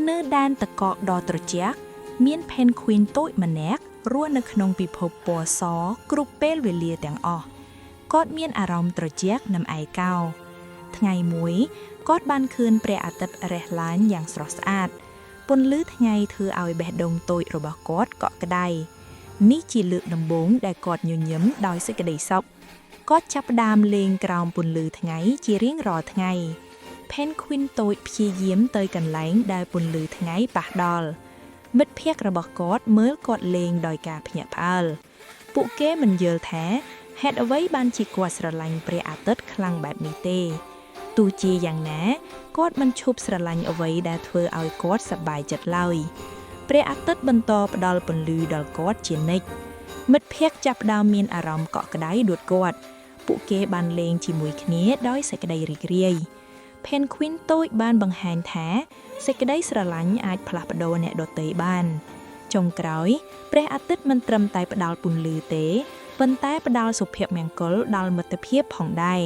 នៅដែនតកកដ៏ត្រជាក់មាន Penguin តូចម្នាក់រស់នៅក្នុងពិភពពណ៌សគ្រប់ពេលវេលាទាំងអស់គាត់មានអារម្មណ៍ត្រជាក់នឹងឯកោថ្ងៃមួយគាត់បានឃើញព្រះអាទិត្យរះឡើងយ៉ាងស្រស់ស្អាតពន្លឺថ្ងៃធ្វើឲ្យបេះដូងតូចរបស់គាត់កក់ក្ដៅនេះជាលើកដំបូងដែលគាត់ញញឹមដោយសេចក្តីសុខគាត់ចាប់ផ្ដើមលេងក្រោមពន្លឺថ្ងៃជារៀងរាល់ថ្ងៃ Penguin តូចព្យាយាមទៅកន្លែងដែលពន្លឺថ្ងៃប៉ះដល់មិត្តភ័ក្តិរបស់គាត់មើលគាត់លេងដោយការភ្ញាក់ផ្អើលពួកគេមិនយល់ថាហេតុអ្វីបានជាគាត់ស្រឡាញ់ព្រះអាទិត្យខ្លាំងបែបនេះទេទោះជាយ៉ាងណាគាត់មិនឈប់ស្រឡាញ់អ្វីដែលធ្វើឲ្យគាត់សប្បាយចិត្តឡើយព្រះអាទិត្យបន្តផ្ដល់ពន្លឺដល់គាត់ជានិច្ចមិត្តភ័ក្តិចាប់ផ្ដើមមានអារម្មណ៍កក់ក្ដៅដូចគាត់ពួកគេបានលេងជាមួយគ្នាដោយសេចក្តីរីករាយ Penguin តូចបានបង្ហាញថាសេចក្តីស្រឡាញ់អាចផ្លាស់ប្ដូរអ្នកដទៃបានចុងក្រោយព្រះអាទិត្យមិនត្រឹមតែផ្ដល់ពន្លឺទេប៉ុន្តែផ្ដល់សុភមង្គលដល់មិត្តភាពផងដែរ